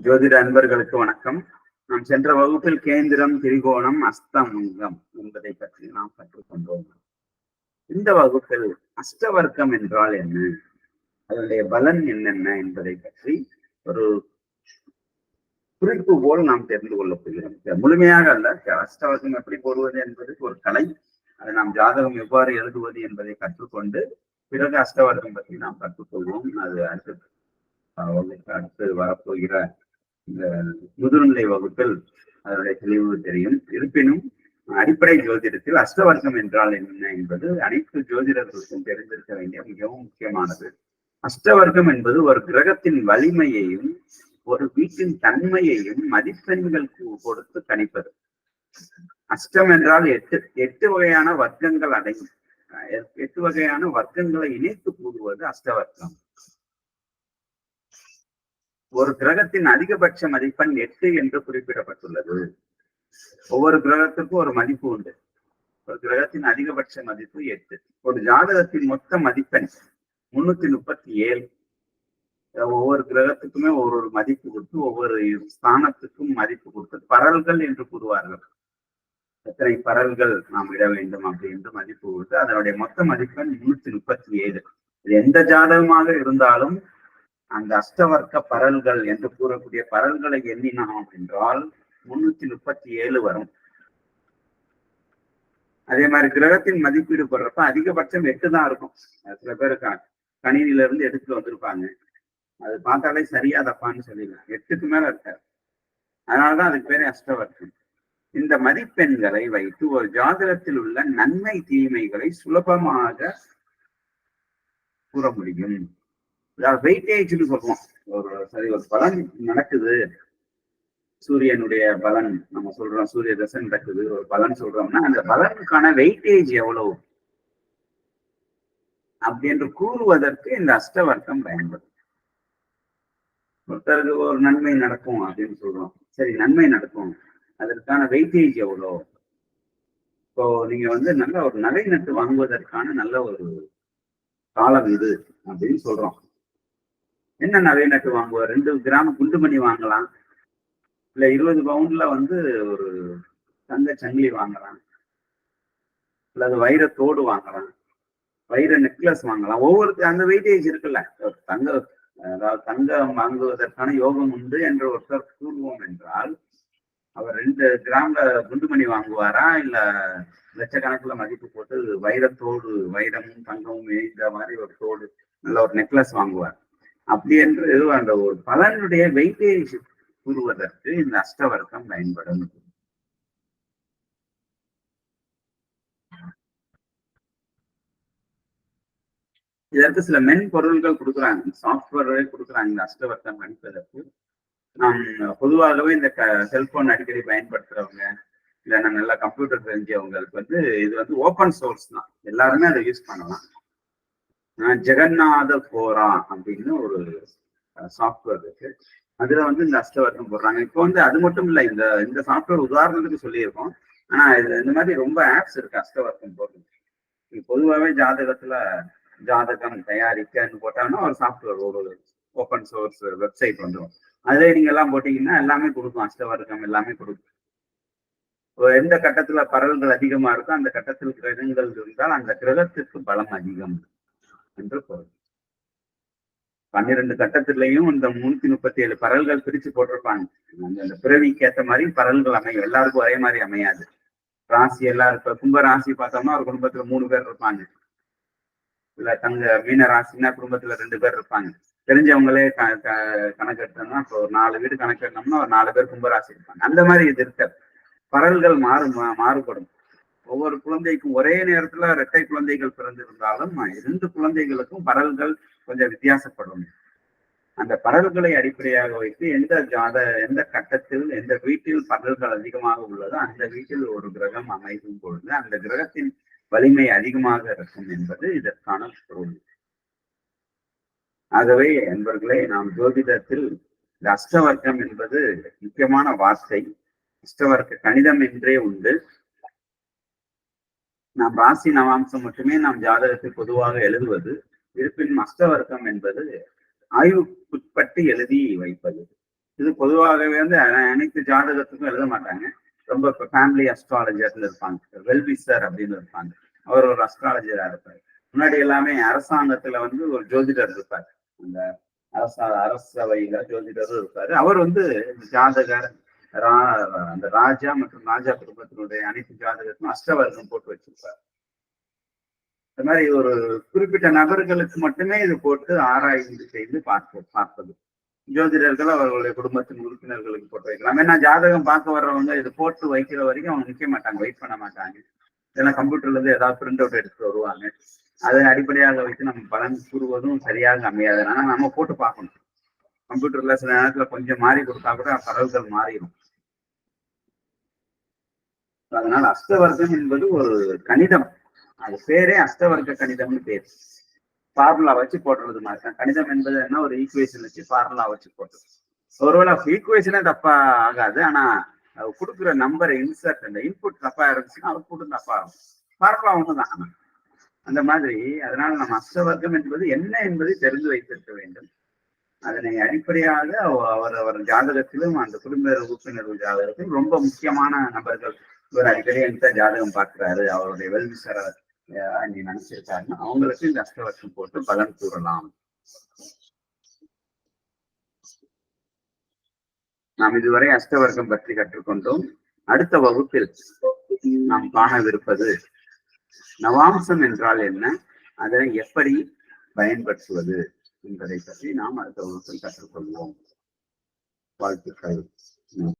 ஜோதிட அன்பர்களுக்கு வணக்கம். நாம் சென்ற வகுப்பில் கேந்திரம், திரிகோணம், அஸ்தங்கம் என்பதை பற்றி நாம் கற்றுக்கொண்டோம். இந்த வகுப்பில் அஷ்டவர்க்கம் என்றால் என்ன, அதனுடைய பலன் என்னென்ன என்பதை பற்றி ஒரு குறிப்பு போல் நாம் தெரிந்து கொள்ளப் போகிறோம். முழுமையாக அல்ல, அஷ்டவர்க்கம் எப்படி போடுவது என்பது ஒரு கலை. அதை நாம் ஜாதகம் எவ்வாறு எழுதுவது என்பதை கற்றுக்கொண்டு பிறகு அஷ்டவர்க்கம் பற்றி நாம் கற்றுக்கொள்வோம். அது அடுத்து வரப்போகிற இந்த முதுநிலை வகுப்பில் அதனுடைய தெளிவு தெரியும். இருப்பினும் அடிப்படை ஜோதிடத்தில் அஷ்டவர்க்கம் என்றால் என்ன என்பது அனைத்து ஜோதிடர்களுக்கும் தெரிந்திருக்க வேண்டிய மிகவும் முக்கியமானது. அஷ்டவர்க்கம் என்பது ஒரு கிரகத்தின் வலிமையையும் ஒரு வீட்டின் தன்மையையும் மதிப்பெண்கள் கொடுத்து கணிப்பது. அஷ்டம் என்றால் எட்டு வகையான வர்க்கங்கள் அடையும். 8 வகையான வர்க்கங்களை இணைத்து கூறுவது அஷ்டவர்க்கம். ஒரு கிரகத்தின் அதிகபட்ச மதிப்பெண் 8 என்று குறிப்பிடப்பட்டுள்ளது. ஒவ்வொரு கிரகத்திற்கும் ஒரு மதிப்பு உண்டு. ஒரு கிரகத்தின் அதிகபட்ச மதிப்பு 8. ஒரு ஜாதகத்தின் மொத்த மதிப்பெண் 337. ஒவ்வொரு கிரகத்துக்குமே ஒரு மதிப்பு கொடுத்து ஒவ்வொரு ஸ்தானத்துக்கும் மதிப்பு கொடுத்து பரல்கள் என்று கூறுவார்கள். எத்தனை பரல்கள் நாம் இட வேண்டும் அப்படி என்று மதிப்பு கொடுத்து அதனுடைய மொத்த மதிப்பெண் 337. இது எந்த ஜாதகமாக இருந்தாலும் அந்த அஷ்டவர்க்க பரல்கள் என்று கூறக்கூடிய பரல்களை எண்ணினோம் என்றால் 337 வரும். அதே மாதிரி கிரகத்தின் மதிப்பீடு போடுறப்ப அதிகபட்சம் 8 தான் இருக்கும். சில பேர் கணினில இருந்து எடுத்துட்டு வந்திருப்பாங்க, அது பார்த்தாலே சரியா தப்பான்னு சொல்லிடலாம். 8க்கு மேல இருக்காது. அதனாலதான் அதுக்கு பேரு அஷ்டவர்க்கம். இந்த மதிப்பெண்களை வைத்து ஒரு ஜாதகத்தில் உள்ள நன்மை தீமைகளை சுலபமாக கூற முடியும். வெயிட்டேஜ்னு சொல்லுவோம். ஒரு பலன் நடக்குது, சூரியனுடைய பலன் நம்ம சொல்றோம், சூரிய தசை நடக்குது, ஒரு பலன் சொல்றோம்னா அந்த பலனுக்கான வெயிட்டேஜ் எவ்வளவு அப்படி என்று கூறுவதற்கு இந்த அஷ்டவர்க்கம் பயன்படும். ஒருத்தருக்கு ஒரு நன்மை நடக்கும் அப்படின்னு சொல்றோம். சரி, நன்மை நடக்கும், அதற்கான வெயிட்டேஜ் எவ்வளோ? இப்போ நீங்க நல்ல ஒரு நகை நட்டு வாங்குவதற்கான நல்ல ஒரு காலம் இது அப்படின்னு சொல்றோம். என்ன நகை நட்டு வாங்குவோம்? 2 கிராம் குண்டுமணி வாங்கலாம், இல்ல 20 பவுண்ட்ல ஒரு தங்க சங்கிலி வாங்கலாம், அல்லது வைரத்தோடு வாங்கலாம், வைர நெக்லஸ் வாங்கலாம். ஒவ்வொருத்தர் அந்த வெயிட்டேஜ் இருக்குல்ல. அதாவது தங்கம் வாங்குவதற்கான யோகம் உண்டு என்று ஒருத்தர் கூறுவோம் என்றால் அவர் 2 கிராம்ல குண்டுமணி வாங்குவாரா, இல்ல லட்சக்கணக்குல மதிப்பு போட்டு வைரத்தோடு, வைரமும் தங்கமும் இந்த மாதிரி ஒரு தோடு நல்ல ஒரு நெக்லஸ் வாங்குவார். அப்படி என்று அந்த ஒரு பலனுடைய வெயிட்டேஜ் கூறுவதற்கு இந்த அஷ்டவர்க்கம் பயன்படும். இதற்கு சில மென்பொருள்கள் கொடுக்குறாங்க, சாஃப்ட்வேரை கொடுக்குறாங்க இந்த அஷ்டவர்க்கம் கணிப்பதற்கு. நாம் பொதுவாகவே இந்த செல்போன் அடிக்கடி பயன்படுத்துறவங்க, இல்லைன்னா நல்லா கம்ப்யூட்டர் தெரிஞ்சவங்களுக்கு இது ஓப்பன் சோர்ஸ் தான், எல்லாருமே அதை யூஸ் பண்ணலாம். ஜெகநாத கோரா அப்படின்னு ஒரு சாஃப்ட்வேர் இருக்கு. அதுல இந்த அஷ்டவர்க்கம் போடுறாங்க. இப்போ அது மட்டும் இல்லை, இந்த சாஃப்ட்வேர் உதாரணத்துக்கு சொல்லியிருக்கோம். ஆனா இந்த மாதிரி ரொம்ப ஆப்ஸ் இருக்கு அஷ்டவர்க்கம் போடுறது. பொதுவாகவே ஜாதகம் தயாரிக்கன்னு போட்டாங்கன்னா ஒரு சாஃப்ட்வேர், ஒரு ஓப்பன் சோர்ஸ் வெப்சைட் வந்துடும். அதே நீங்க எல்லாம் போட்டீங்கன்னா எல்லாமே கொடுக்கும், அஷ்டவர்க்கம் எல்லாமே கொடுக்கும். எந்த கட்டத்துல பரல்கள் அதிகமா இருக்கோ அந்த கட்டத்தில் கிரகங்கள் இருந்தால் அந்த கிரகத்திற்கு பலம் அதிகம் என்று பொருள். 12 கட்டத்திலையும் இந்த 337 பரல்கள் பிரிச்சு போட்டிருப்பாங்க. அந்த பிறவிக்கு ஏற்ற மாதிரி பரல்கள் அமையும். எல்லாருக்கும் ஒரே மாதிரி அமையாது. ராசி எல்லாம் இப்ப கும்ப ராசி பார்த்தோம்னா ஒரு குடும்பத்துல 3 பேர் இருப்பாங்க, இல்ல மீன ராசினா குடும்பத்துல 2 பேர் இருப்பாங்க. தெரிஞ்சவங்களே கணக்கெடுத்தோம்னா இப்போ ஒரு 4 வீடு கணக்கெடுத்தோம்னா ஒரு 4 பேர் கும்பராசி இருப்பாங்க. அந்த மாதிரி இது இருக்க பரல்கள் மாறுபடும். ஒவ்வொரு குழந்தைக்கும் ஒரே நேரத்துல இரட்டை குழந்தைகள் பிறந்திருந்தாலும் 2 குழந்தைகளுக்கும் பரல்கள் கொஞ்சம் வித்தியாசப்படும். அந்த பரல்களை அடிப்படையாக வைத்து எந்த கட்டத்தில் எந்த வீட்டில் பரல்கள் அதிகமாக உள்ளதோ அந்த வீட்டில் ஒரு கிரகம் அமைக்கும் பொழுது அந்த கிரகத்தின் வலிமை அதிகமாக இருக்கும் என்பது இதற்கான பொருள். ஆகவே என்பர்களே, நாம் ஜோதிடத்தில் இந்த அஷ்டவர்க்கம் என்பது முக்கியமான வார்த்தை. அஷ்டவர்க்க கணிதம் என்றே உண்டு. நாம் ராசி நவாம்சம் மட்டுமே நாம் ஜாதகத்தில் பொதுவாக எழுதுவது. இருப்பினும் அஷ்டவர்க்கம் என்பது ஆய்வுக்குட்பட்டு எழுதி வைப்பது. இது பொதுவாகவே வந்து அனைத்து ஜாதகத்துக்கும் எழுத மாட்டாங்க. ரொம்ப ஃபேமிலி அஸ்ட்ராலஜர்னு இருப்பாங்க, வெல்விசர் அப்படின்னு இருப்பாங்க, அவர் ஒரு அஸ்ட்ராலஜரா இருப்பார். முன்னாடி எல்லாமே அரசாங்கத்துல வந்து ஒரு ஜோதிடர் இருப்பார், அந்த அரசவையில ஜோதிடரும் இருப்பாரு. அவர் வந்து ஜாதகர் அந்த ராஜா மற்றும் ராஜா குடும்பத்தினுடைய அனைத்து ஜாதகத்தும் அஷ்டவர்க்கம் போட்டு வச்சிருப்பார். இந்த மாதிரி ஒரு குறிப்பிட்ட நபர்களுக்கு மட்டுமே இது போட்டு ஆராய்ந்து செய்து பார்ப்பது. ஜோதிடர்கள் அவர்களுடைய குடும்பத்தின் உறுப்பினர்களுக்கு போட்டு வைக்கலாம். ஏன்னா ஜாதகம் பார்க்க வர்றவங்க இது போட்டு வைக்கிற வரைக்கும் அவங்க நிற்க மாட்டாங்க, வெயிட் பண்ண மாட்டாங்க. ஏன்னா கம்ப்யூட்டர்ல இருந்து ஏதாவது பிரிண்ட் அவுட் எடுத்துட்டு வருவாங்க. அதை அடிப்படையாக வைத்து நம்ம பலன் கூறுவதும் சரியாக அமையாது. ஆனா நம்ம போட்டு பார்க்கணும். கம்ப்யூட்டர்ல சில நேரத்துல கொஞ்சம் மாறி கொடுத்தா கூட பரவல்கள் மாறிடும். அதனால அஷ்டவர்க்கம் என்பது ஒரு கணிதம். அது பேரே அஷ்டவர்க்க கணிதம்னு பேர். ஃபார்முலா வச்சு போடுறது மாதிரி தான். கணிதம் என்பது என்ன, ஒரு ஈக்குவேஷன் வச்சு ஃபார்முலா வச்சு போடுறது. ஒருவேளை ஈக்குவேஷனே தப்பா ஆகாது, ஆனா கொடுக்குற நம்பர் இன்சர்ட், அந்த இன்புட் தப்பா இருந்துச்சுன்னா அவுட்புட்டும் தப்பா இருக்கும். ஃபார்முலா ஒண்ணுதான் அந்த மாதிரி. அதனால நம்ம அஷ்டவர்க்கம் என்பது என்ன என்பதை தெரிந்து வைத்திருக்க வேண்டும். அதனை அடிப்படையாக அவர் ஜாதகத்திலும் அந்த குடும்ப உறுப்பினர்கள் ஜாதகத்திலும் ரொம்ப முக்கியமான நபர்கள், இவர் அடிக்கடி எந்த ஜாதகம் பார்க்கிறாரு, அவருடைய வெல்விசர நீ நினைச்சிருக்காருன்னா அவங்களுக்கு இந்த அஷ்டவர்க்கம் போட்டு பலன் கூறலாம். நாம் இதுவரை அஷ்டவர்க்கம் பற்றி கற்றுக்கொண்டோம். அடுத்த வகுப்பில் நாம் காணவிருப்பது நவாம்சம் என்றால் என்ன, அதனை எப்படி பயன்படுத்துவது என்பதை பற்றி நாம் அடுத்த வகுப்பில் கற்றுக்கொள்வோம். வாழ்த்துக்கள்.